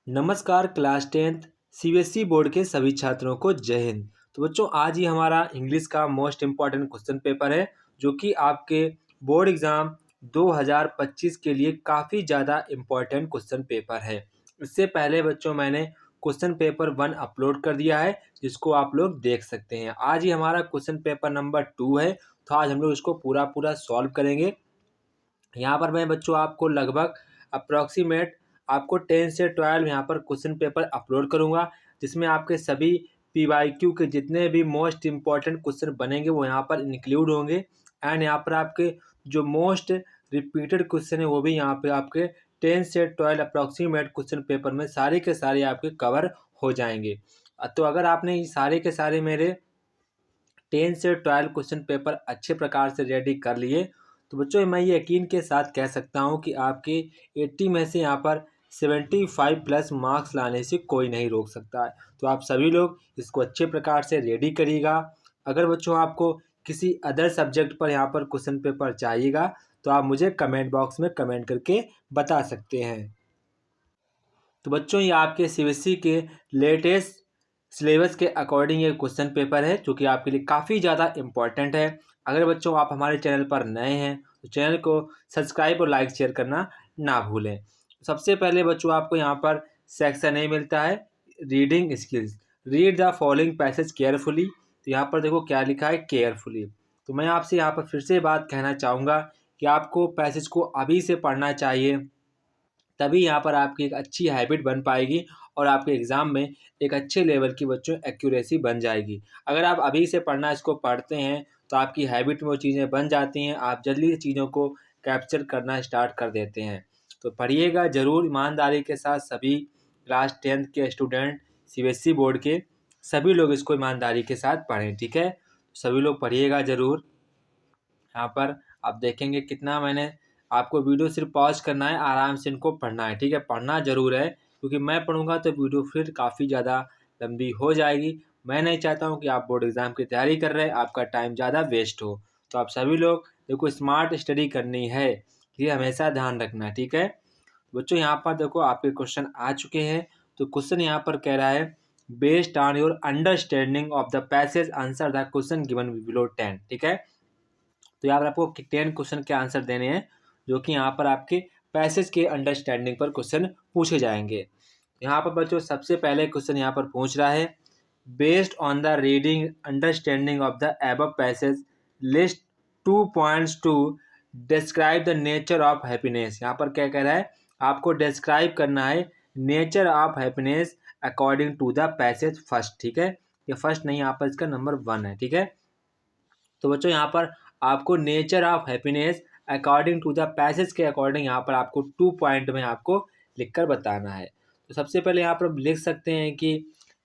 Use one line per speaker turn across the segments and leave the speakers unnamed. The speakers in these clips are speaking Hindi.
नमस्कार क्लास 10th सीबीएसई बोर्ड के सभी छात्रों को जय हिंद। तो बच्चों आज ही हमारा इंग्लिश का मोस्ट इम्पॉर्टेंट क्वेश्चन पेपर है जो कि आपके बोर्ड एग्ज़ाम 2025 के लिए काफ़ी ज़्यादा इम्पॉर्टेंट क्वेश्चन पेपर है। इससे पहले बच्चों मैंने क्वेश्चन पेपर 1 अपलोड कर दिया है जिसको आप लोग देख सकते हैं। आज ही हमारा क्वेश्चन पेपर नंबर 2 है, तो आज हम लोग इसको पूरा सॉल्व करेंगे। यहाँ पर मैं बच्चों आपको लगभग अप्रॉक्सीमेट आपको 10 से 12 यहाँ पर क्वेश्चन पेपर अपलोड करूँगा जिसमें आपके सभी पीवाईक्यू के जितने भी मोस्ट इम्पॉर्टेंट क्वेश्चन बनेंगे वो यहाँ पर इंक्लूड होंगे। एंड यहाँ पर आपके जो मोस्ट रिपीटेड क्वेश्चन है वो भी यहाँ पे आपके 10 से 12 अप्रॉक्सीमेट क्वेश्चन पेपर में सारे के सारे आपके कवर हो जाएंगे। तो अगर आपने ये सारे के सारे मेरे 10 से 12 क्वेश्चन पेपर अच्छे प्रकार से रेडी कर लिए तो बच्चों मैं ये यकीन के साथ कह सकता हूँ कि आपके 80 में से यहाँ पर 75 प्लस मार्क्स लाने से कोई नहीं रोक सकता है। तो आप सभी लोग इसको अच्छे प्रकार से रेडी करिएगा। अगर बच्चों आपको किसी अदर सब्जेक्ट पर यहाँ पर क्वेश्चन पेपर चाहिएगा तो आप मुझे कमेंट बॉक्स में कमेंट करके बता सकते हैं। तो बच्चों ये आपके सीबीएसई के लेटेस्ट सिलेबस के अकॉर्डिंग ये क्वेश्चन पेपर है जो कि आपके लिए काफ़ी ज़्यादा इम्पॉर्टेंट है। अगर बच्चों आप हमारे चैनल पर नए हैं तो चैनल को सब्सक्राइब और लाइक शेयर करना ना भूलें। सबसे पहले बच्चों आपको यहाँ पर सेक्शन ए मिलता है reading skills. Read the following passage carefully. तो यहाँ पर देखो क्या लिखा है केयरफुली। तो मैं आपसे यहाँ पर फिर से बात कहना चाहूँगा कि आपको पैसेज को अभी से पढ़ना चाहिए, तभी यहाँ पर आपकी एक अच्छी हैबिट बन पाएगी और आपके एग्ज़ाम में एक अच्छे लेवल की बच्चों एक्यूरेसी बन जाएगी। अगर आप अभी से पढ़ना इसको पढ़ते हैं तो आपकी हैबिट में वो चीज़ें बन जाती हैं, आप जल्दी से चीज़ों को कैप्चर करना स्टार्ट कर देते हैं। तो पढ़िएगा ज़रूर ईमानदारी के साथ। सभी क्लास 10th के स्टूडेंट सीबीएसई बोर्ड के सभी लोग इसको ईमानदारी के साथ पढ़ें, ठीक है। सभी लोग पढ़िएगा ज़रूर। यहाँ पर आप देखेंगे कितना मैंने आपको वीडियो सिर्फ पॉज करना है, आराम से इनको पढ़ना है, ठीक है। पढ़ना ज़रूर है क्योंकि मैं पढ़ूंगा तो वीडियो फिर काफ़ी ज़्यादा लंबी हो जाएगी। मैं नहीं चाहता हूँ कि आप बोर्ड एग्ज़ाम की तैयारी कर रहे हैं आपका टाइम ज़्यादा वेस्ट हो। तो आप सभी लोग देखो स्मार्ट स्टडी करनी है, ये हमेशा ध्यान रखना, ठीक है। बच्चों यहाँ पर देखो आपके क्वेश्चन आ चुके हैं। तो क्वेश्चन यहाँ पर कह रहा है based on your understanding of the passage answer the question given below 10, ठीक है। तो यहाँ पर आपको 10 क्वेश्चन के आंसर देने हैं जो कि यहाँ पर आपके पैसेज के अंडरस्टैंडिंग पर क्वेश्चन पूछे जाएंगे। यहाँ पर बच्चों सबसे पहले क्वेश्चन यहाँ पर पूछ रहा है based on the reading understanding of the above passage list 2 points to describe the nature of happiness. यहाँ पर क्या कह रहा है आपको डिस्क्राइब करना है nature of happiness according to the passage first, ठीक है। ये फर्स्ट नहीं, यहाँ पर इसका नंबर 1 है, ठीक है। तो बच्चों यहाँ पर आपको nature of happiness according to the passage के अकॉर्डिंग यहाँ पर आपको 2 पॉइंट में आपको लिखकर बताना है। तो सबसे पहले यहाँ पर लिख सकते हैं कि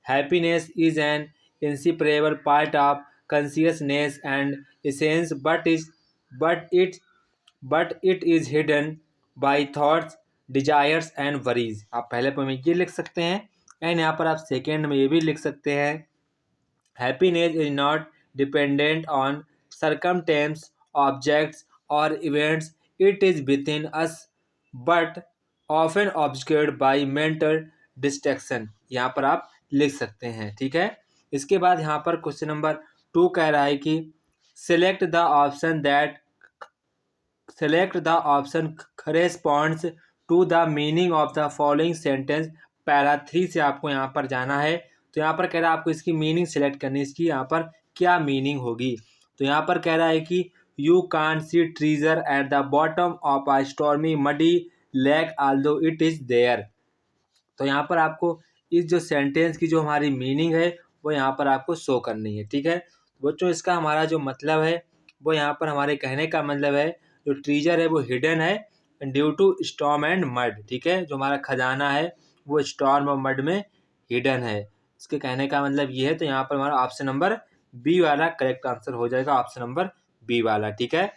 happiness is an inseparable part of consciousness and essence but it is hidden by thoughts desires and worries. आप पहले पर में ये लिख सकते हैं। एंड यहाँ पर आप सेकेंड में ये भी लिख सकते हैं happiness is not dependent on circumstances, objects, or events. It is within us, but often obscured by mental distraction. यहाँ पर आप लिख सकते हैं, ठीक है। इसके बाद यहाँ पर क्वेश्चन नंबर 2 कह रहा है कि select the option that select the option corresponds to the meaning of the following sentence। Para 3 से आपको यहाँ पर जाना है। तो यहाँ पर कह रहा है आपको इसकी मीनिंग सेलेक्ट करनी है, इसकी यहाँ पर क्या मीनिंग होगी। तो यहाँ पर कह रहा है कि you can't see treasure at the bottom of a stormy muddy lake although it is there. तो यहाँ पर आपको इस जो सेंटेंस की जो हमारी मीनिंग है वो यहाँ पर आपको शो करनी है, ठीक है। बच्चों इसका हमारा जो मतलब है वो यहाँ पर हमारे कहने का मतलब है जो ट्रीजर है वो हिडन है due to storm and mud, ठीक है। जो हमारा खजाना है वो स्टॉर्म और मड में हिडन है, इसके कहने का मतलब ये है। तो यहाँ पर हमारा ऑप्शन नंबर बी वाला करेक्ट आंसर हो जाएगा, ऑप्शन नंबर बी वाला, ठीक है।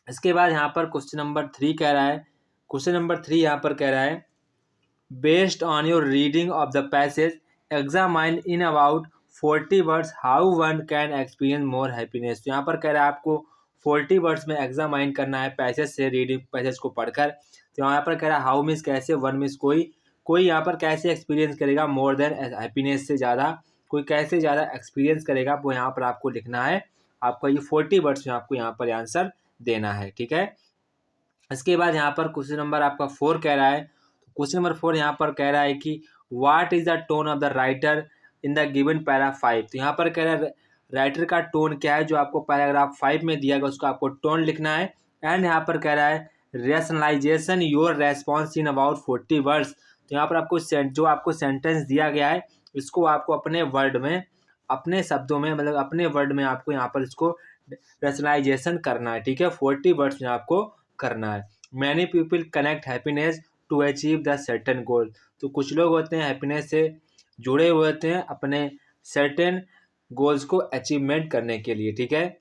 इसके बाद यहाँ पर क्वेश्चन नंबर 3 कह रहा है, क्वेश्चन नंबर 3 यहाँ पर कह रहा है based on your reading of the passage examine in about 40 words how one can experience more happiness. तो यहाँ पर कह रहा है आपको 40 वर्ड्स में एग्जामाइन करना है पैसेज से, रीडिंग पैसेज को पढ़कर। तो यहाँ पर कह रहा है हाउ मीन्स कैसे, वन मीन्स कोई, कोई यहाँ पर कैसे एक्सपीरियंस करेगा मोर देन हैप्पीनेस से ज़्यादा, कोई कैसे ज़्यादा एक्सपीरियंस करेगा, वो यहाँ पर आपको लिखना है। आपका ये 40 वर्ड्स में आपको यहाँ पर आंसर देना है, ठीक है। इसके बाद यहाँ पर क्वेश्चन नंबर आपका 4 कह रहा है। क्वेश्चन नंबर 4 यहाँ पर कह रहा है कि what is the tone of the writer in the given paragraph 5। तो यहाँ पर कह रहा है राइटर का टोन क्या है जो आपको पैराग्राफ 5 में दिया गया, उसको आपको टोन लिखना है। एंड यहाँ पर कह रहा है rationalization your response in about 40 words. तो यहाँ पर आपको जो आपको सेंटेंस दिया गया है इसको आपको अपने वर्ड में, अपने शब्दों में, मतलब अपने वर्ड में आपको यहाँ पर इसको रेशनलाइजेशन करना है, ठीक है। 40 वर्ड्स में आपको करना है। Many people connect happiness to achieve the certain goal. तो कुछ लोग होते हैं हैप्पीनेस से जुड़े हुए होते हैं अपने सर्टेन गोल्स को अचीवमेंट करने के लिए, ठीक है।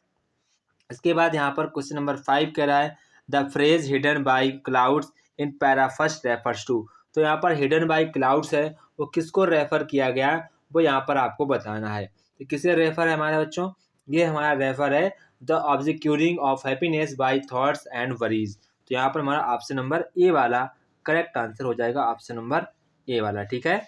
इसके बाद यहाँ पर क्वेश्चन नंबर 5 कह रहा है the phrase hidden by clouds in para first refers to. तो यहाँ पर हिडन बाई क्लाउड्स है, वो किसको रेफर किया गया है वो यहाँ पर आपको बताना है। तो किसे रेफर है हमारे बच्चों, ये हमारा रेफर है the obscuring of happiness by thoughts and worries. तो यहाँ पर हमारा ऑप्शन नंबर ए वाला करेक्ट आंसर हो जाएगा, ऑप्शन नंबर ए वाला, ठीक है।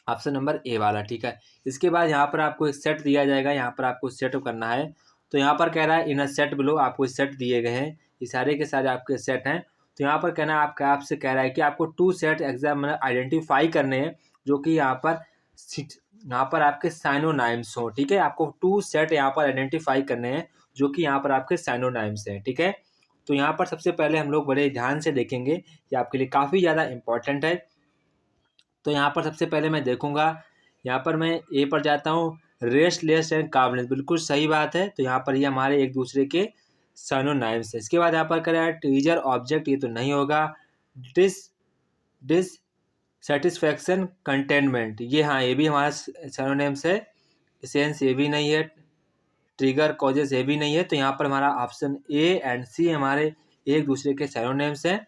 ऑप्शन नंबर ए वाला, ठीक है। इसके बाद यहाँ पर आपको एक सेट दिया जाएगा, यहाँ पर आपको सेट करना है। तो यहाँ पर कह रहा है इन अ सेट बिलो, आपको सेट दिए गए हैं, ये सारे के सारे आपके सेट हैं। तो यहाँ पर कहना है आपसे कह रहा है कि आपको 2 सेट एग्जाम में आइडेंटिफाई करने हैं जो कि यहाँ पर आपके साइनोनाइम्स हो, ठीक है। आपको 2 सेट यहाँ पर आइडेंटिफाई करने हैं जो कि यहाँ पर आपके साइनोनाइम्स हैं, ठीक है। तो यहाँ पर सबसे पहले हम लोग बड़े ध्यान से देखेंगे, ये आपके लिए काफ़ी ज़्यादा इंपॉर्टेंट है। तो यहाँ पर सबसे पहले मैं देखूंगा, यहाँ पर मैं ए पर जाता हूँ, रेस्टलेस एंड कामलेस, बिल्कुल सही बात है। तो यहाँ पर ये हमारे एक दूसरे के सिनोनिम्स है। इसके बाद यहाँ पर करें टीजर ऑब्जेक्ट, ये तो नहीं होगा। डिस सेटिस्फैक्शन कंटेनमेंट, ये हाँ ये भी हमारा सिनोनिम्स है। सेंस ये भी नहीं है, ट्रिगर कॉजेस ये भी नहीं है। तो यहाँ पर हमारा ऑप्शन ए एंड सी हमारे एक दूसरे के सिनोनिम्स हैं।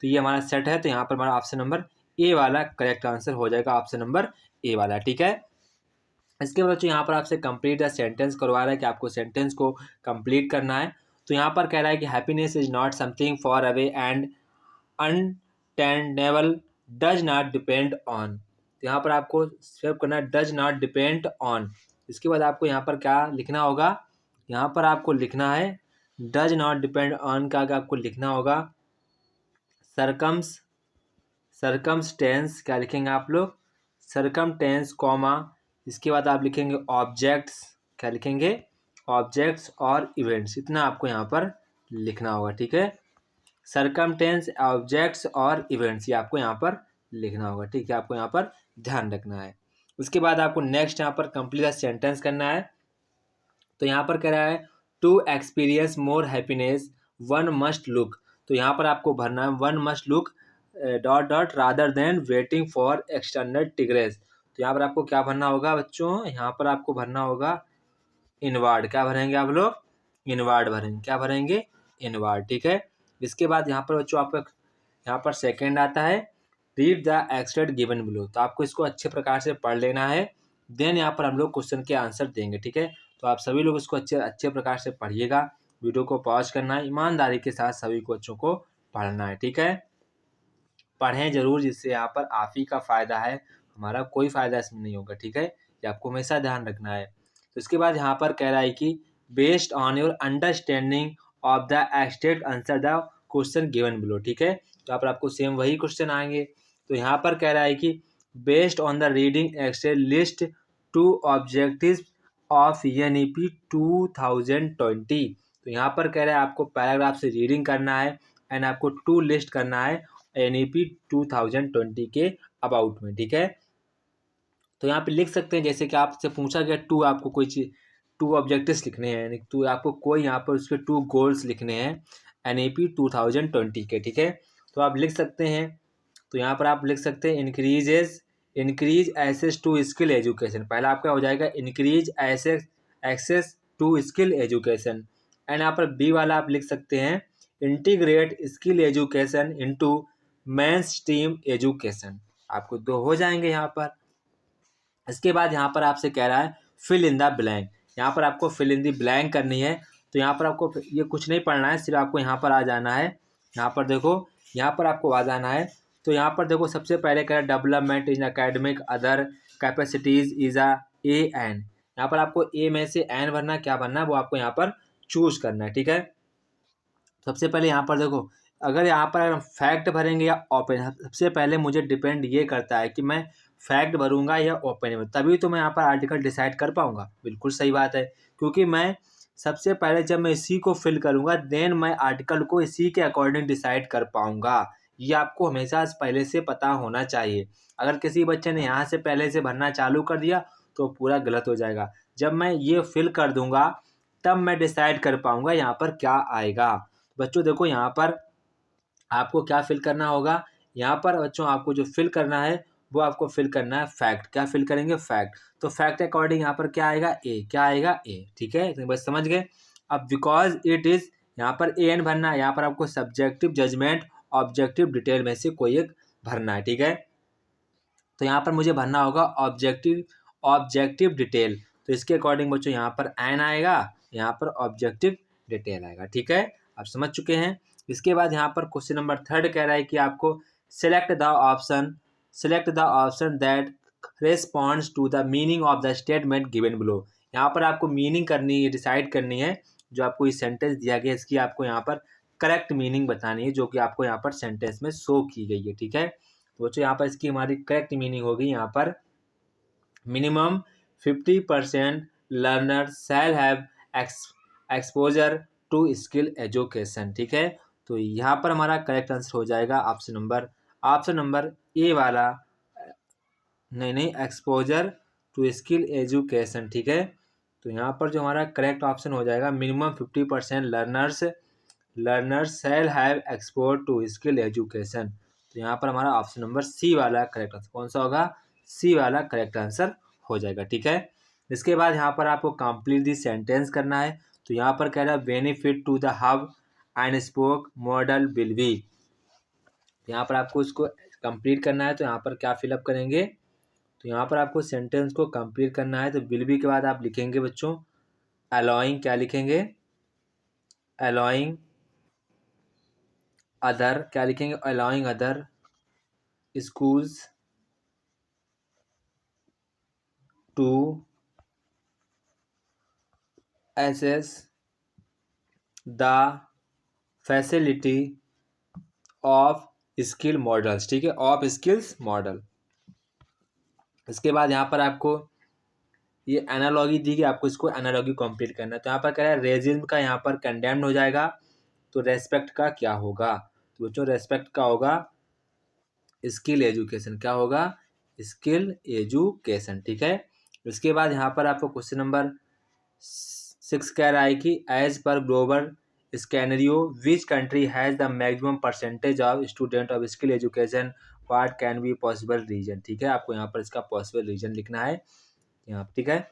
तो ये हमारा सेट है, तो यहाँ पर हमारा ऑप्शन नंबर ए वाला करेक्ट आंसर हो जाएगा, ऑप्शन नंबर ए वाला, ठीक है। इसके बाद यहाँ पर आपसे कंप्लीट द सेंटेंस करवा रहा है कि आपको सेंटेंस को कंप्लीट करना है। तो यहाँ पर कह रहा है कि happiness is not something far away and unattainable, does not depend on. तो यहाँ पर आपको स्वेप करना है डज नॉट डिपेंड ऑन। इसके बाद आपको यहाँ पर क्या लिखना होगा, यहाँ पर आपको लिखना है डज नॉट डिपेंड ऑन का आपको लिखना होगा सरकमस्टेंस, क्या लिखेंगे आप लोग, सरकमटेंस कॉमा, इसके बाद आप लिखेंगे ऑब्जेक्ट्स, क्या लिखेंगे, ऑब्जेक्ट्स और इवेंट्स, इतना आपको यहाँ पर लिखना होगा, ठीक है। सरकमटेंस, ऑब्जेक्ट्स और इवेंट्स, ये आपको यहाँ पर लिखना होगा, ठीक है। आपको यहाँ पर ध्यान रखना है। उसके बाद आपको नेक्स्ट यहाँ पर कंप्लीट सेंटेंस करना है। तो यहाँ पर कह रहा है to experience more happiness one must look. तो यहाँ पर आपको भरना है one must look dot dot rather than waiting for external triggers. तो यहाँ पर आपको क्या भरना होगा बच्चों, यहाँ पर आपको भरना होगा इनवार्ड, क्या भरेंगे आप लोग, इनवार्ड भरेंगे, क्या भरेंगे, इनवार्ड, ठीक है। इसके बाद यहाँ पर बच्चों आपका यहाँ पर सेकंड आता है read the extract given below. तो आपको इसको अच्छे प्रकार से पढ़ लेना है, देन यहाँ पर हम लोग क्वेश्चन के आंसर देंगे, ठीक है। तो आप सभी लोग इसको अच्छे प्रकार से पढ़िएगा, वीडियो को पॉज करना है, ईमानदारी के साथ सभी बच्चों को पढ़ना है, ठीक है। पढ़ें जरूर, जिससे यहाँ पर आप ही का फ़ायदा है, हमारा कोई फ़ायदा इसमें नहीं होगा, ठीक है। ये आपको हमेशा ध्यान रखना है। तो इसके बाद यहाँ पर कह रहा है कि based on your understanding of the extract answer the question given below, ठीक है। तो यहाँ पर आपको सेम वही क्वेश्चन आएंगे। तो यहाँ पर कह रहा है कि based on the reading extract list 2 objectives of NEP 2020। तो यहाँ पर कह रहा है आपको पैराग्राफ से रीडिंग करना है एंड आपको 2 लिस्ट करना है NEP 2020 के अबाउट में, ठीक है। तो यहाँ पे लिख सकते हैं, जैसे कि आपसे पूछा गया 2 आपको कोई चीज़ 2 ऑब्जेक्टिव्स लिखने हैं, यानी तो आपको कोई यहाँ पर उसके 2 गोल्स लिखने हैं NEP 2020 के, ठीक है। तो आप लिख सकते हैं, तो यहाँ पर आप लिख सकते हैं increase access to skill education. पहला आपका हो जाएगा increase access to skill education. And यहाँ पर बी वाला आप लिख सकते हैं integrate skill education into mainstream education. आपको 2 हो जाएंगे यहाँ पर। इसके बाद यहाँ पर आपसे कह रहा है फिल इन द ब्लैंक। यहाँ पर आपको फिल इन द ब्लैंक करनी है। तो यहाँ पर आपको ये कुछ नहीं पढ़ना है, सिर्फ आपको यहाँ पर आ जाना है। यहाँ पर देखो, यहाँ पर आपको आ जाना है। तो यहाँ पर देखो सबसे पहले क्या है, development in academic other capacities is a an. यहाँ पर आपको ए में से एन भरना, क्या भरना है वो आपको यहाँ पर चूज करना है, ठीक है। सबसे पहले यहाँ पर देखो, अगर यहाँ पर फैक्ट भरेंगे या ओपन, सबसे पहले मुझे डिपेंड ये करता है कि मैं फैक्ट भरूंगा या ओपन में, तभी तो मैं यहाँ पर आर्टिकल डिसाइड कर पाऊंगा। बिल्कुल सही बात है, क्योंकि मैं सबसे पहले जब मैं इसी को फिल करूंगा देन मैं आर्टिकल को इसी के अकॉर्डिंग डिसाइड कर पाऊंगा। ये आपको हमेशा पहले से पता होना चाहिए। अगर किसी बच्चे ने यहाँ से पहले से भरना चालू कर दिया तो पूरा गलत हो जाएगा। जब मैं ये फिल कर दूंगा तब मैं डिसाइड कर पाऊंगा यहाँ पर क्या आएगा। बच्चों देखो यहाँ पर आपको क्या फिल करना होगा, यहाँ पर बच्चों आपको जो फिल करना है वो आपको फिल करना है फैक्ट। क्या फिल करेंगे, फैक्ट। तो फैक्ट अकॉर्डिंग यहाँ पर क्या आएगा, ए। क्या आएगा, ए, ठीक है, तो बस समझ गए। अब बिकॉज इट इज, यहाँ पर ए एन भरना है। यहाँ पर आपको सब्जेक्टिव जजमेंट ऑब्जेक्टिव डिटेल में से कोई एक भरना है, ठीक है। तो यहाँ पर मुझे भरना होगा ऑब्जेक्टिव डिटेल। तो इसके अकॉर्डिंग बच्चों यहाँ पर एन आएगा, यहाँ पर ऑब्जेक्टिव डिटेल आएगा, ठीक है। आप समझ चुके हैं। इसके बाद यहाँ पर क्वेश्चन नंबर 3 कह रहा है कि आपको select the option that responds to the meaning of the statement given below. यहाँ पर आपको मीनिंग करनी है, डिसाइड करनी है। जो आपको ये सेंटेंस दिया गया इसकी आपको यहाँ पर करेक्ट मीनिंग बतानी है, जो कि आपको यहाँ पर सेंटेंस में शो की गई है, ठीक है। तो बच्चों यहाँ पर इसकी हमारी करेक्ट मीनिंग होगी यहाँ पर minimum 50% learner shall have exposure to skill education, ठीक है। तो यहाँ पर हमारा करेक्ट आंसर हो जाएगा ऑप्शन नंबर ए वाला, नहीं, एक्सपोजर टू स्किल एजुकेशन, ठीक है। तो यहाँ पर जो हमारा करेक्ट ऑप्शन हो जाएगा minimum 50% learners shall have expose to skill education. तो यहाँ पर हमारा ऑप्शन नंबर सी वाला करेक्ट आंसर कौन सा होगा, सी वाला करेक्ट आंसर हो जाएगा, ठीक है। इसके बाद यहाँ पर आपको कंप्लीट दी सेंटेंस करना है। तो यहाँ पर कह रहा है benefit to the hub and spoke model will be. यहाँ पर आपको इसको कंप्लीट करना है। तो यहाँ पर क्या फिलअप करेंगे, तो यहाँ पर आपको सेंटेंस को कंप्लीट करना है। तो विल बी के बाद आप लिखेंगे बच्चों अलाउइंग, क्या लिखेंगे, अलाउइंग अदर, क्या लिखेंगे, allowing other schools to access the facility of skill models, ठीक है, ऑफ स्किल्स मॉडल। इसके बाद यहाँ पर आपको ये एनालॉगी दी गई, आपको इसको एनालॉगी कंप्लीट करना है। तो यहाँ पर कह रहा है रेजिज्म का यहाँ पर कंडेम्ड हो जाएगा, तो रेस्पेक्ट का क्या होगा, तो बच्चों रेस्पेक्ट का होगा स्किल एजुकेशन, क्या होगा, स्किल एजुकेशन, ठीक है। इसके बाद यहाँ पर आपको क्वेश्चन नंबर 6 कह रहा है कि as per global scenario which country has the maximum percentage of student of skill education, what can be possible reason, ठीक है। आपको यहाँ पर इसका पॉसिबल रीजन लिखना है यहाँ, ठीक है।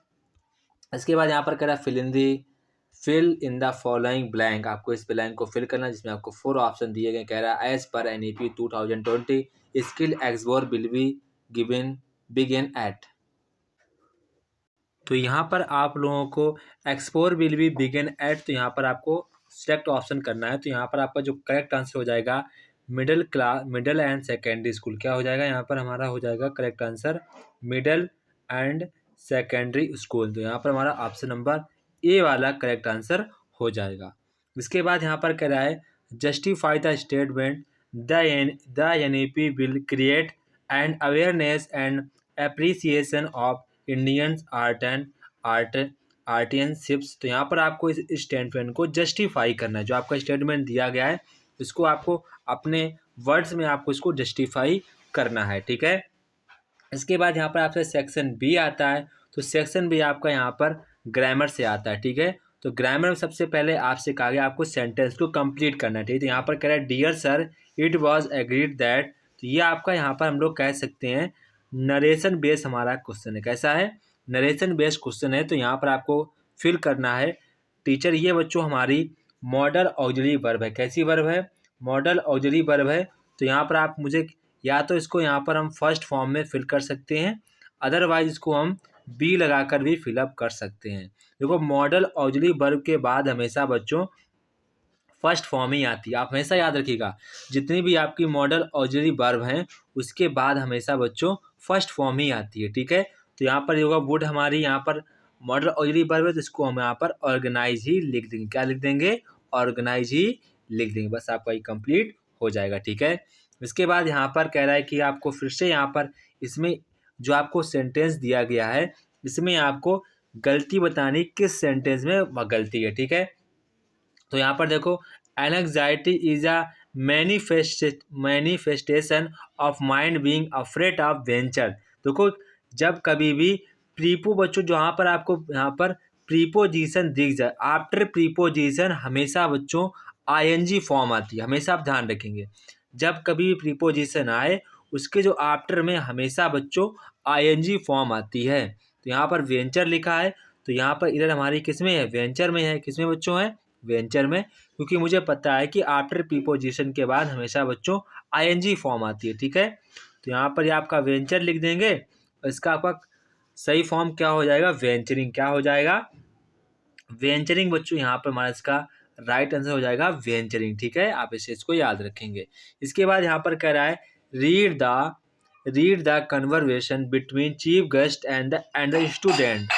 इसके बाद यहाँ पर कह रहा है fill in the following blank. आपको इस ब्लैंक को फिल करना है जिसमें आपको 4 ऑप्शन दिए गए। कह रहा है एज पर NEP 2020 skill explore will be begin at. तो यहाँ पर आप लोगों को explore will be begin at, तो यहाँ पर आपको सिलेक्ट ऑप्शन करना है। तो यहाँ पर आपका जो करेक्ट आंसर हो जाएगा मिडिल एंड सेकेंडरी स्कूल, क्या हो जाएगा, यहाँ पर हमारा हो जाएगा correct answer middle and secondary school. तो यहाँ पर हमारा ऑप्शन नंबर ए वाला करेक्ट आंसर हो जाएगा। इसके बाद यहाँ पर कह रहा है justify the statement the NEP will create and awareness and appreciation of Indian artisanships. तो यहाँ पर आपको इस स्टेटमेंट को जस्टिफाई करना है। जो आपका स्टेटमेंट दिया गया है इसको आपको अपने वर्ड्स में आपको इसको जस्टिफाई करना है, ठीक है। इसके बाद यहाँ पर आपसे सेक्शन बी आता है। तो सेक्शन बी आपका यहाँ पर ग्रामर से आता है, ठीक है। तो ग्रामर में सबसे पहले आपसे कहा गया आपको सेंटेंस को कंप्लीट करना है, ठीक है। तो यहाँ पर कह रहा है dear sir it was agreed that. तो ये आपका यहाँ पर हम लोग कह सकते हैं नरेशन बेस्ड हमारा क्वेश्चन है। कैसा है, नरेशन बेस्ड क्वेश्चन है। तो यहाँ पर आपको फिल करना है टीचर, ये बच्चों हमारी मॉडल ऑक्सिलरी वर्ब है। कैसी वर्ब है, मॉडल ऑक्सिलरी वर्ब है। तो यहाँ पर आप मुझे या तो इसको यहाँ पर हम फर्स्ट फॉर्म में फिल कर सकते हैं, अदरवाइज इसको हम बी लगाकर भी फिलअप कर सकते हैं। देखो मॉडल ऑक्सिलरी वर्ब के बाद हमेशा बच्चों फर्स्ट फॉर्म ही आती है। आप हमेशा याद रखिएगा, जितनी भी आपकी मॉडल ऑक्सिलरी वर्ब हैं उसके बाद हमेशा बच्चों फर्स्ट फॉर्म ही आती है, ठीक है। तो यहाँ पर होगा वुड, हमारी यहाँ पर मॉडल ऑक्सिलरी वर्ब है, तो इसको हम यहाँ पर ऑर्गेनाइज ही लिख देंगे। क्या लिख देंगे? ऑर्गेनाइज ही लिख देंगे। बस आपका ये कंप्लीट हो जाएगा, ठीक है। इसके बाद यहाँ पर कह रहा है कि आपको फिर से यहाँ पर इसमें जो आपको सेंटेंस दिया गया है इसमें आपको गलती बतानी किस सेंटेंस में गलती है, ठीक है। तो यहाँ पर देखो, anxiety is a manifestation of mind being afraid of venture. देखो, जब कभी भी प्रीपो बच्चों जहाँ पर आपको यहाँ पर प्रीपोजिशन दिख जाए, आफ्टर प्रीपोजिशन हमेशा बच्चों आईएनजी फॉर्म आती है। हमेशा आप ध्यान रखेंगे, जब कभी प्रीपोजिशन आए उसके जो आफ्टर में हमेशा बच्चों आईएनजी फॉर्म आती है। तो यहाँ पर वेंचर लिखा है, तो यहाँ पर इधर हमारी किस में है? वेंचर में है। किस में बच्चों है? वेंचर में, क्योंकि मुझे पता है कि आफ्टर प्रीपोजिशन के बाद हमेशा बच्चों आईएनजी फॉर्म आती है, ठीक है। तो यहाँ पर ये आपका वेंचर लिख देंगे, इसका आपका सही फॉर्म क्या हो जाएगा? वेंचरिंग। क्या हो जाएगा? वेंचरिंग बच्चों। यहाँ पर हमारा इसका राइट आंसर हो जाएगा वेंचरिंग, ठीक है। आप इसको याद रखेंगे। इसके बाद यहाँ पर कह रहा है read the conversation between chief guest and the student.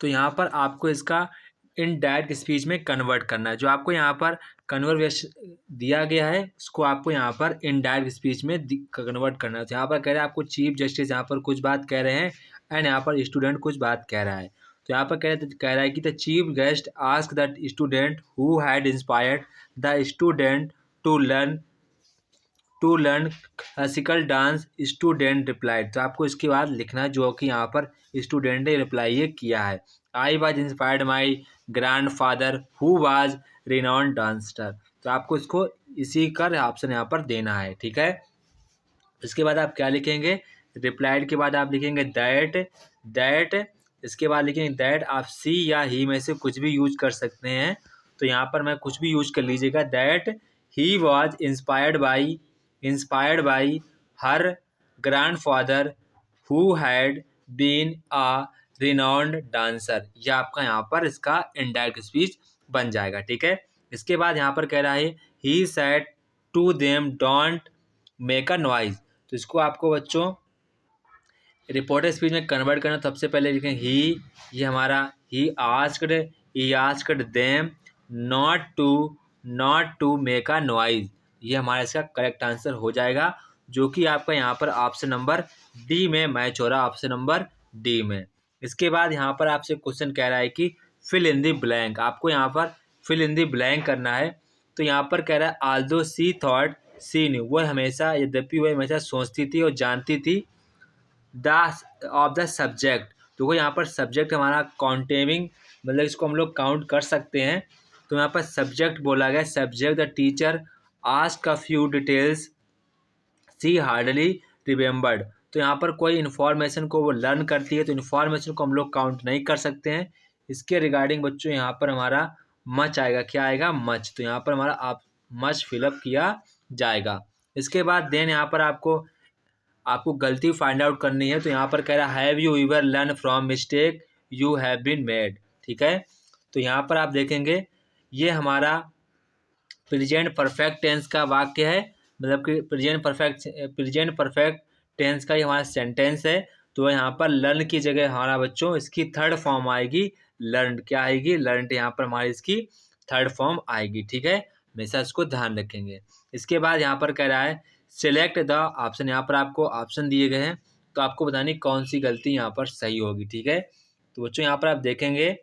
तो यहाँ पर आपको इसका इनडायरेक्ट स्पीच में कन्वर्ट करना है। जो आपको यहाँ पर कन्वर्सेशन दिया गया है उसको आपको यहाँ पर इनडायरेक्ट स्पीच में कन्वर्ट करना है। तो यहाँ पर कह रहे हैं आपको चीफ जस्टिस यहाँ पर कुछ बात कह रहे हैं एंड यहाँ पर स्टूडेंट कुछ बात कह रहा है। तो यहाँ पर कह रहा है कि the chief guest ask the student who had inspired the student to learn classical dance. Student replied. तो आपको इसके बाद लिखना है जो कि यहाँ पर स्टूडेंट ने रिप्लाई ये किया है, I was inspired my grand father who was renowned dancer. तो आपको इसको इसी का ऑप्शन यहाँ पर देना है, ठीक है। इसके बाद आप क्या लिखेंगे? रिप्लाइड के बाद आप लिखेंगे दैट। इसके बाद लिखेंगे दैट। आप सी या ही में से कुछ भी यूज कर सकते हैं, तो यहाँ पर मैं कुछ भी यूज कर लीजिएगा। That he was inspired by her grandfather who had been a renowned dancer. यह आपका यहाँ पर इसका इनडायरेक्ट स्पीच बन जाएगा, ठीक है। इसके बाद यहाँ पर कह रहा है he said to them don't make a noise. तो इसको आपको बच्चों रिपोर्टर स्पीच में कन्वर्ट करना। सबसे पहले लिखें ही, ये हमारा he asked them not to make a noise. ये हमारा इसका करेक्ट आंसर हो जाएगा, जो कि आपका यहाँ पर ऑप्शन नंबर डी में मैच हो रहा है, ऑप्शन नंबर डी में। इसके बाद यहाँ पर आपसे क्वेश्चन कह रहा है कि फिल इन द ब्लैंक। आपको यहाँ पर फिल इन द ब्लैंक करना है। तो यहाँ पर कह रहा है आल्दो सी थॉट सी न्यू। वो हमेशा, यद्यपि वो हमेशा सोचती थी और जानती थी ऑफ द सब्जेक्ट। तो वो यहाँ पर सब्जेक्ट हमारा काउंटेबिंग, मतलब इसको हम लोग काउंट कर सकते हैं। तो यहाँ पर सब्जेक्ट बोला गया, subject the teacher ask a few details she hardly remembered. तो यहाँ पर कोई इन्फॉर्मेशन को वो लर्न करती है, तो इन्फॉर्मेशन को हम लोग काउंट नहीं कर सकते हैं। इसके रिगार्डिंग बच्चों यहाँ पर हमारा मच आएगा। क्या आएगा? मच। तो यहाँ पर हमारा आप मच फिलअप किया जाएगा। इसके बाद देन यहाँ पर आपको गलती फाइंड आउट करनी है। तो यहाँ पर कह रहा है have you ever learn from mistake you have been made, ठीक है। तो यहाँ पर आप देखेंगे ये हमारा प्रेजेंट परफेक्ट टेंस का वाक्य है, मतलब कि प्रेजेंट परफेक्ट टेंस का ये हमारा सेंटेंस है। तो यहाँ पर लर्न की जगह हमारा बच्चों इसकी थर्ड फॉर्म आएगी लर्न। क्या आएगी? लर्न। यहाँ पर हमारी इसकी थर्ड फॉर्म आएगी, ठीक है। हमेशा इसको ध्यान रखेंगे। इसके बाद यहाँ पर कह रहा है सिलेक्ट द ऑप्शन। यहाँ पर आपको ऑप्शन दिए गए हैं, तो आपको बतानी कौन सी गलती यहाँ पर सही होगी, ठीक है। तो बच्चों यहाँ पर आप देखेंगे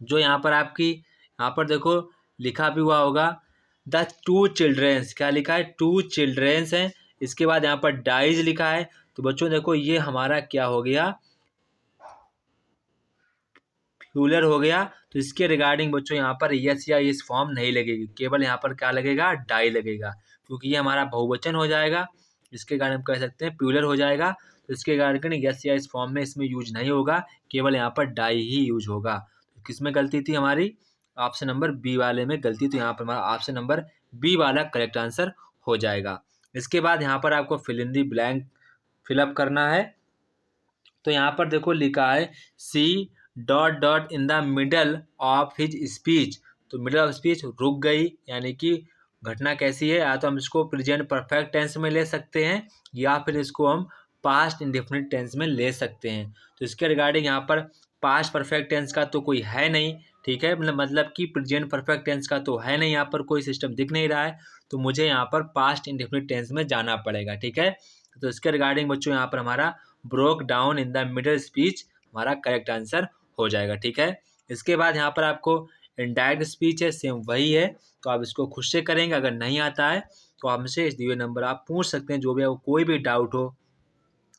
जो यहाँ पर आपकी यहाँ पर देखो लिखा भी हुआ होगा द टू चिल्ड्रेंस। क्या लिखा है? टू चिल्ड्रेंस है। इसके बाद यहाँ पर डाइज लिखा है। तो बच्चों देखो ये हमारा क्या हो गया? प्लूरल हो गया। तो इसके रिगार्डिंग बच्चों यहाँ पर यस या इस फॉर्म नहीं लगेगी, केवल यहाँ पर क्या लगेगा? डाई लगेगा, क्योंकि ये हमारा बहुवचन हो जाएगा। इसके कारण हम कह सकते हैं प्लूरल हो जाएगा। तो इसके कारण यस या इस फॉर्म में इसमें यूज नहीं होगा, केवल यहाँ पर डाई ही यूज होगा। तो किसमें गलती थी हमारी? ऑप्शन नंबर बी वाले में गलती। तो यहाँ पर हमारा ऑप्शन नंबर बी वाला करेक्ट आंसर हो जाएगा। इसके बाद यहाँ पर आपको fill in the blank fill up करना है। तो यहाँ पर देखो लिखा है C dot dot in the middle of his speech. तो मिडल ऑफ स्पीच रुक गई, यानी कि घटना कैसी है, या तो हम इसको प्रेजेंट परफेक्ट टेंस में ले सकते हैं या फिर इसको हम पास्ट इंडेफिनिट टेंस में ले सकते हैं। तो इसके रिगार्डिंग यहाँ पर पास्ट परफेक्ट टेंस का तो कोई है नहीं, ठीक है, मतलब कि प्रेजेंट परफेक्ट टेंस का तो है नहीं, यहाँ पर कोई सिस्टम दिख नहीं रहा है, तो मुझे यहाँ पर पास्ट इंडेफिनिट टेंस में जाना पड़ेगा, ठीक है। तो इसके रिगार्डिंग बच्चों यहाँ पर हमारा broke down in the middle speech हमारा करेक्ट आंसर हो जाएगा, ठीक है। इसके बाद यहाँ पर आपको इनडायरेक्ट स्पीच है, सेम वही है, तो आप इसको खुद से करेंगे। अगर नहीं आता है तो हमसे इस दिए हुए नंबर आप पूछ सकते हैं, जो भी आपको कोई भी डाउट हो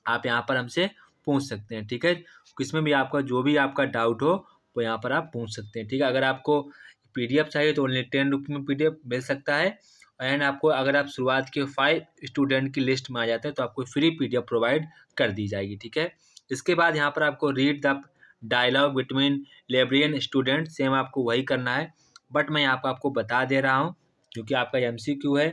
आप यहाँ पर हमसे पूछ सकते हैं, ठीक है। किसमें भी आपका जो भी आपका डाउट हो वो यहाँ पर आप पूछ सकते हैं, ठीक है। अगर आपको पीडीएफ चाहिए तो ओनली 10 रुपये में पीडीएफ मिल सकता है, एंड आपको अगर आप शुरुआत के 5 स्टूडेंट की लिस्ट में आ जाते हैं तो आपको फ्री पीडीएफ प्रोवाइड कर दी जाएगी, ठीक है। इसके बाद यहाँ पर आपको read the dialogue between librarian student, same आपको वही करना है, बट मैं यहाँ पर आपको बता दे रहा हूँ क्योंकि आपका एमसीक्यू है।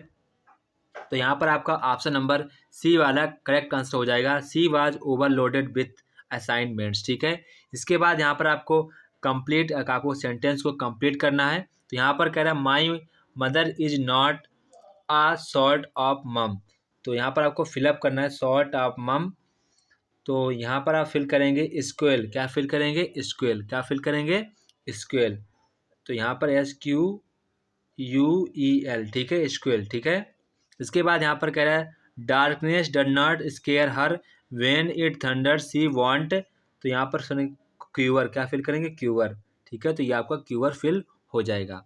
तो यहाँ पर आपका ऑप्शन नंबर सी वाला करेक्ट आंसर हो जाएगा, she was overloaded with assignments, ठीक है। इसके बाद यहाँ पर आपको कंप्लीट आपको सेंटेंस को कंप्लीट करना है। तो यहाँ पर कह रहा है my mother is not a sort of mum, तो यहाँ पर आपको फिलअप करना है सॉर्ट ऑफ मम। तो यहाँ पर आप फिल करेंगे स्क्वेल, क्या फिल करेंगे स्क्वेल, क्या फिल करेंगे स्क्वेल। तो यहाँ पर SQUEL, ठीक है, स्क्वेल, ठीक है। इसके बाद यहाँ पर कह रहा है darkness did not scare her when it thunder she want, तो यहाँ पर सुने क्यूअर, क्या फिल करेंगे क्यूअर, ठीक है। तो ये आपका क्यूअर फिल हो जाएगा।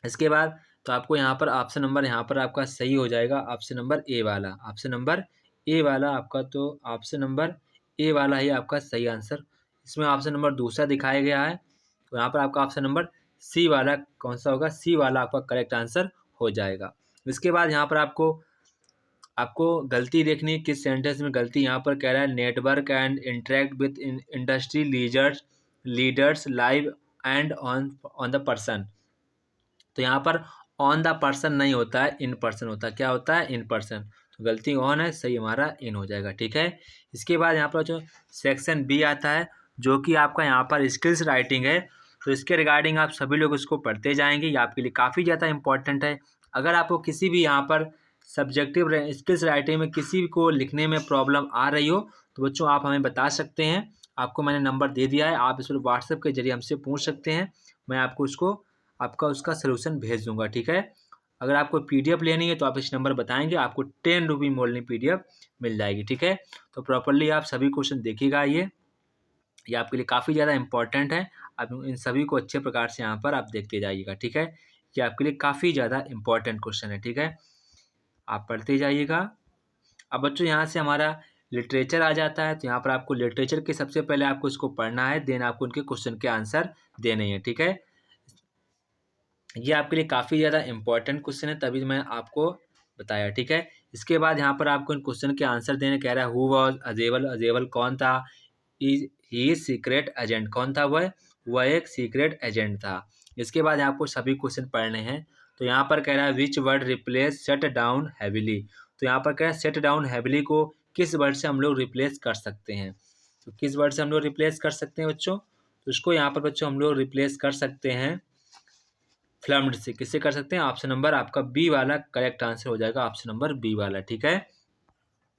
इसके बाद तो आपको यहाँ पर ऑप्शन नंबर यहाँ पर आपका सही हो जाएगा, ऑप्शन नंबर ए वाला, ऑप्शन नंबर ए वाला आपका, तो ऑप्शन नंबर ए वाला ही आपका सही आंसर। इसमें ऑप्शन नंबर दूसरा दिखाया गया है, तो यहाँ पर आपका ऑप्शन नंबर सी वाला कौन सा होगा, सी वाला आपका करेक्ट आंसर हो जाएगा। इसके बाद यहाँ पर आपको गलती देखनी, किस सेंटेंस में गलती, यहाँ पर कह रहा है network and interact with industry leaders live and on the person, तो यहाँ पर ऑन द पर्सन नहीं होता है, इन पर्सन होता है, क्या होता है इन पर्सन, तो गलती ऑन है, सही हमारा इन हो जाएगा, ठीक है। इसके बाद यहाँ पर जो सेक्शन बी आता है जो कि आपका यहाँ पर स्किल्स राइटिंग है, तो इसके रिगार्डिंग आप सभी लोग इसको पढ़ते जाएंगे, ये आपके लिए काफ़ी ज़्यादा इंपॉर्टेंट है। अगर आपको किसी भी यहाँ पर सब्जेक्टिव स्किल्स राइटिंग में किसी को लिखने में प्रॉब्लम आ रही हो तो बच्चों आप हमें बता सकते हैं, आपको मैंने नंबर दे दिया है, आप इस पर व्हाट्सएप के जरिए हमसे पूछ सकते हैं, मैं आपको आपका उसका सलूशन भेज दूंगा, ठीक है। अगर आपको पीडीएफ लेनी है तो आप इस नंबर बताएंगे, आपको 10 रुपये मोलनी पीडीएफ मिल जाएगी, ठीक है। तो प्रॉपरली आप सभी क्वेश्चन देखिएगा, ये आपके लिए काफ़ी ज़्यादा इंपॉर्टेंट है, आप इन सभी को अच्छे प्रकार से यहाँ पर आप देखते जाइएगा, ठीक है। ये आपके लिए काफ़ी ज़्यादा इंपॉर्टेंट क्वेश्चन है, ठीक है, आप पढ़ते जाइएगा। अब बच्चों यहाँ से हमारा लिटरेचर आ जाता है, तो यहाँ पर आपको लिटरेचर के सबसे पहले आपको इसको पढ़ना है, देन आपको उनके क्वेश्चन के आंसर देने हैं, ठीक है। ये आपके लिए काफ़ी ज़्यादा इंपॉर्टेंट क्वेश्चन है, तभी मैं आपको बताया, ठीक है। इसके बाद यहाँ पर आपको इन क्वेश्चन के आंसर देने कह रहा है हु वॉज अजेबल, अजेबल कौन था, ही सीक्रेट एजेंट कौन था, वह एक सीक्रेट एजेंट था। इसके बाद आपको सभी क्वेश्चन पढ़ने हैं। तो यहाँ पर कह रहा है which word replace shut down heavily, तो यहाँ पर कह रहा है शट डाउन हैविली को किस वर्ड से हम लोग रिप्लेस कर सकते हैं, तो किस वर्ड से हम लोग रिप्लेस कर सकते हैं बच्चों, तो इसको यहाँ पर बच्चों हम लोग रिप्लेस कर सकते हैं फ्लम्ड से, किससे कर सकते हैं, ऑप्शन नंबर आपका बी वाला करेक्ट आंसर हो जाएगा, ऑप्शन नंबर बी वाला, ठीक है।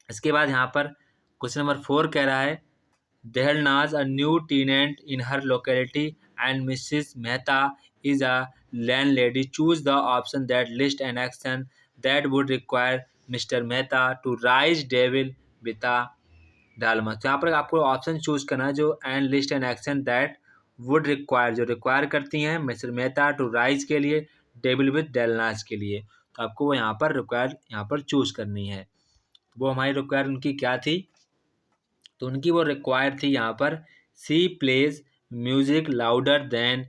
इसके बाद यहाँ पर क्वेश्चन नंबर 4 कह रहा है there was a new tenant in her locality and Mrs Mehta is a landlady, choose the option that list an action that would require Mr Mehta to raise devil beta dilemma, तो यहाँ पर आपको ऑप्शन चूज करना है जो and list an action that would require, जो रिक्वायर करती हैं मिस्टर मेहता टू राइज के लिए, डेविल विद डेलनाज के लिए, तो आपको वो यहाँ पर रिक्वायर यहाँ पर चूज करनी है। वो हमारी रिक्वायर उनकी क्या थी, तो उनकी वो रिक्वायर थी यहाँ पर she plays music louder than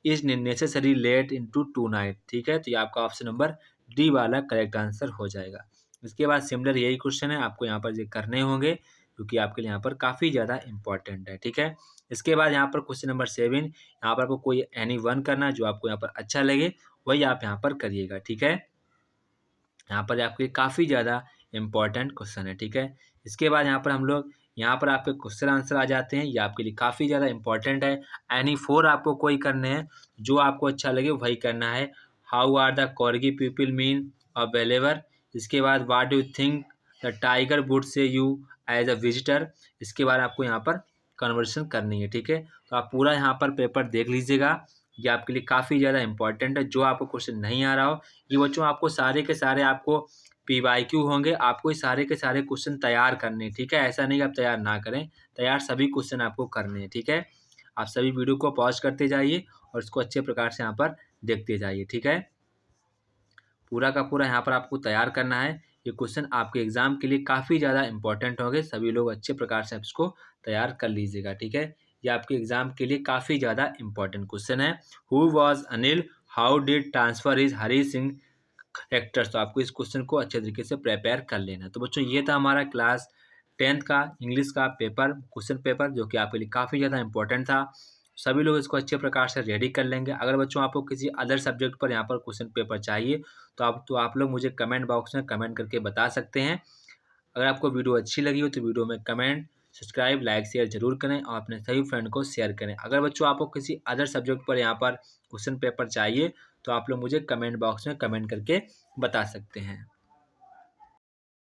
is necessary late into tonight, ठीक है। तो ये आपका ऑप्शन नंबर डी वाला करेक्ट आंसर हो जाएगा। इसके बाद सिमिलर यही क्वेश्चन है, आपको यहाँ पर ये करने होंगे क्योंकि आपके लिए यहाँ पर काफ़ी ज़्यादा इंपॉर्टेंट है, ठीक है। इसके बाद यहाँ पर क्वेश्चन नंबर 7, यहाँ पर आपको कोई एनी वन करना है जो आपको यहाँ पर अच्छा लगे वही आप यहाँ पर करिएगा, ठीक है। यहाँ पर आपके काफ़ी ज़्यादा इंपॉर्टेंट क्वेश्चन है, ठीक है। इसके बाद यहाँ पर हम लोग यहाँ पर आपके क्वेश्चन आंसर आ जाते हैं। ये आपके लिए काफ़ी ज़्यादा इंपॉर्टेंट है। एनी 4 आपको कोई करने हैं, जो आपको अच्छा लगे वही करना है। How are the corgi people mean available. इसके बाद what do you think the tiger would say you as a visitor. इसके बाद आपको यहाँ पर कन्वर्सेशन करनी है, ठीक है। तो आप पूरा यहाँ पर पेपर देख लीजिएगा, ये आपके लिए काफ़ी ज़्यादा इंपॉर्टेंट है। जो आपको क्वेश्चन नहीं आ रहा हो, ये बच्चों आपको सारे के सारे आपको PYQ होंगे, आपको ये सारे के सारे क्वेश्चन तैयार करने हैं, ठीक है। ऐसा नहीं कि आप तैयार ना करें, तैयार सभी क्वेश्चन आपको करने हैं, ठीक है। आप सभी वीडियो को पॉज करते जाइए और इसको अच्छे प्रकार से यहाँ पर देखते जाइए, ठीक है। पूरा का पूरा यहाँ पर आपको तैयार करना है। ये क्वेश्चन आपके एग्जाम के लिए काफ़ी ज़्यादा इंपॉर्टेंट होंगे, सभी लोग अच्छे प्रकार से इसको तैयार कर लीजिएगा, ठीक है। ये आपके एग्जाम के लिए काफ़ी ज़्यादा इंपॉर्टेंट क्वेश्चन है। Who was Anil, how did transfer is Hari Singh factors. तो आपको इस क्वेश्चन को अच्छे तरीके से प्रिपेयर कर लेना। तो बच्चों ये था हमारा क्लास 10th का इंग्लिश का पेपर, क्वेश्चन पेपर, जो कि आपके लिए काफ़ी ज़्यादा इंपॉर्टेंट था। सभी लोग इसको अच्छे प्रकार से रेडी कर लेंगे। अगर बच्चों आपको किसी अदर सब्जेक्ट पर यहाँ पर क्वेश्चन पेपर चाहिए तो आप लोग मुझे कमेंट बॉक्स में कमेंट करके बता सकते हैं। अगर आपको वीडियो अच्छी लगी हो तो वीडियो में कमेंट, सब्सक्राइब, लाइक, शेयर जरूर करें और अपने सभी फ्रेंड को शेयर करें। अगर बच्चों आपको किसी अदर सब्जेक्ट पर यहाँ पर क्वेश्चन पेपर चाहिए तो आप लोग मुझे कमेंट बॉक्स में कमेंट करके बता सकते हैं।